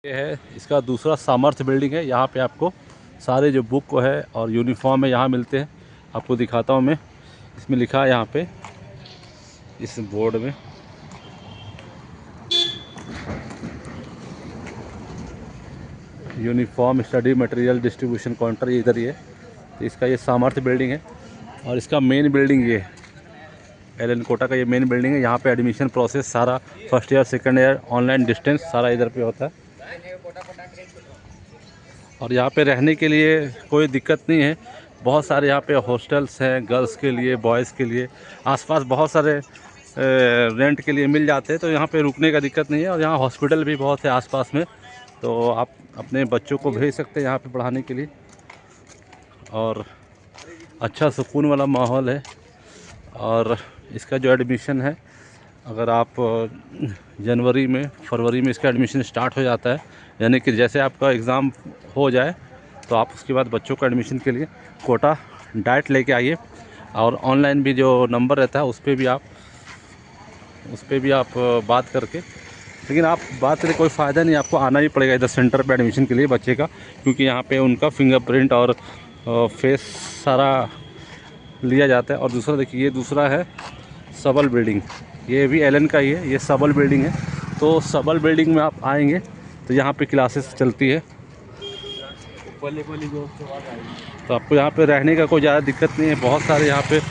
ये है इसका दूसरा सामर्थ्य बिल्डिंग है। यहाँ पे आपको सारे जो बुक को है और यूनिफॉर्म है यहाँ मिलते हैं। आपको दिखाता हूँ मैं, इसमें लिखा है यहाँ पे इस बोर्ड में uniform study material distribution counter, ये इधर ही है। तो इसका ये सामर्थ्य बिल्डिंग है और इसका मेन बिल्डिंग ये एलन कोटा का ये मेन बिल्डिंग है। यहाँ पे एडमिशन प्रोसेस सारा first year second year online distance सारा इधर पे होता है। और यहाँ पे रहने के लिए कोई दिक्कत नहीं है। बहुत सारे यहाँ पे हॉस्टल्स हैं गर्ल्स के लिए, बॉयज़ के लिए। आसपास बहुत सारे रेंट के लिए मिल जाते हैं, तो यहाँ पे रुकने का दिक्कत नहीं है। और यहाँ हॉस्पिटल भी बहुत है आसपास में, तो आप अपने बच्चों को भेज सकते हैं यहाँ पे पढ़ाने के लिए। और अच्छा सुकून वाला माहौल है। और इसका जो एडमिशन है, अगर आप जनवरी में फरवरी में इसका एडमिशन स्टार्ट हो जाता है, यानी कि जैसे आपका एग्ज़ाम हो जाए तो आप उसके बाद बच्चों का एडमिशन के लिए कोटा डायरेक्ट लेके आइए। और ऑनलाइन भी जो नंबर रहता है उस पर भी आप बात करके, लेकिन आप बात करें कोई फ़ायदा नहीं, आपको आना ही पड़ेगा इधर सेंटर पे एडमिशन के लिए बच्चे का, क्योंकि यहाँ पे उनका फिंगरप्रिंट और फेस सारा लिया जाता है। और दूसरा देखिए, ये दूसरा है सबल बिल्डिंग, ये भी एलन का ही है, ये सबल बिल्डिंग है। तो सबल बिल्डिंग में आप आएंगे तो यहाँ पे क्लासेस चलती है। तो आपको यहाँ पे रहने का कोई ज़्यादा दिक्कत नहीं है। बहुत सारे यहाँ पे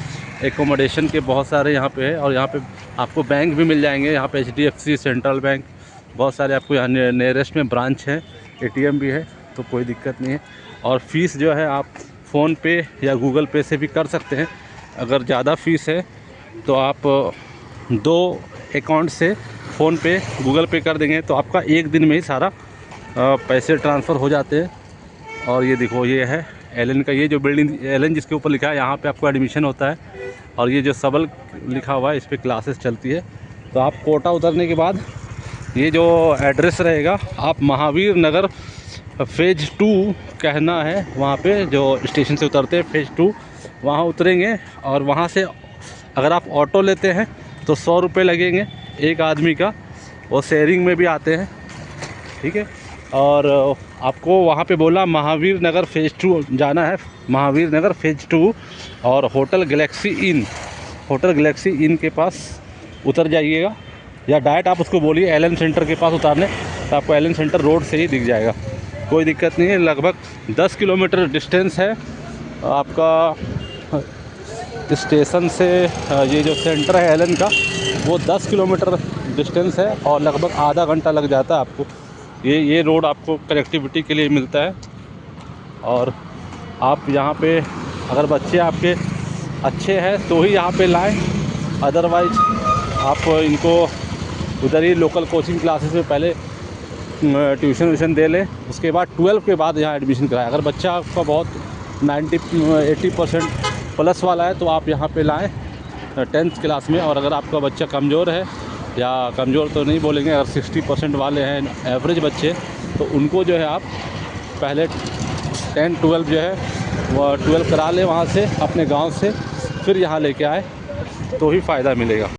एकोमोडेशन के बहुत सारे यहाँ पे है। और यहाँ पे आपको बैंक भी मिल जाएंगे। यहाँ पे HDFC, सेंट्रल बैंक, बहुत सारे आपको यहाँ नियरेस्ट में ब्रांच है, ATM भी है, तो कोई दिक्कत नहीं है। और फ़ीस जो है आप फ़ोन पे या गूगल पे से भी कर सकते हैं। अगर ज़्यादा फ़ीस है तो आप 2 अकाउंट से फ़ोन पे गूगल पे कर देंगे तो आपका एक दिन में ही सारा पैसे ट्रांसफ़र हो जाते हैं। और ये देखो, ये है एलन का, ये जो बिल्डिंग एलन जिसके ऊपर लिखा है यहाँ पे आपको एडमिशन होता है। और ये जो सबल लिखा हुआ है इस पर क्लासेस चलती है। तो आप कोटा उतरने के बाद ये जो एड्रेस रहेगा, आप महावीर नगर फ़ेज़ 2 कहना है, वहाँ पे जो स्टेशन से उतरते हैं फ़ेज़ 2 वहाँ उतरेंगे। और वहाँ से अगर आप ऑटो लेते हैं तो 100 रुपये लगेंगे एक आदमी का, वो शेयरिंग में भी आते हैं, ठीक है। और आपको वहाँ पे बोला महावीर नगर फ़ेज़ 2 जाना है, महावीर नगर फ़ेज़ 2 और होटल गैलेक्सी इन के पास उतर जाइएगा। या डायरेक्ट आप उसको बोलिए एलन सेंटर के पास उतारने, तो आपको एलन सेंटर रोड से ही दिख जाएगा, कोई दिक्कत नहीं है। लगभग 10 किलोमीटर डिस्टेंस है आपका स्टेशन से। ये जो सेंटर है एलन का वो 10 किलोमीटर डिस्टेंस है और लगभग आधा घंटा लग जाता है आपको। ये रोड आपको कनेक्टिविटी के लिए मिलता है। और आप यहाँ पे अगर बच्चे आपके अच्छे हैं तो ही यहाँ पे लाएं, अदरवाइज आप इनको उधर ही लोकल कोचिंग क्लासेस में पहले ट्यूशन दे लें, उसके बाद 12 के बाद यहाँ एडमिशन कराएं। अगर बच्चा आपका बहुत 80% प्लस वाला है तो आप यहाँ पे लाएं 10th क्लास में। और अगर आपका बच्चा कमज़ोर है, या कमज़ोर तो नहीं बोलेंगे, अगर 60% वाले हैं एवरेज बच्चे, तो उनको जो है आप पहले 10-12 जो है वो 12 करा लें वहाँ से अपने गांव से, फिर यहाँ लेके आए तो ही फ़ायदा मिलेगा।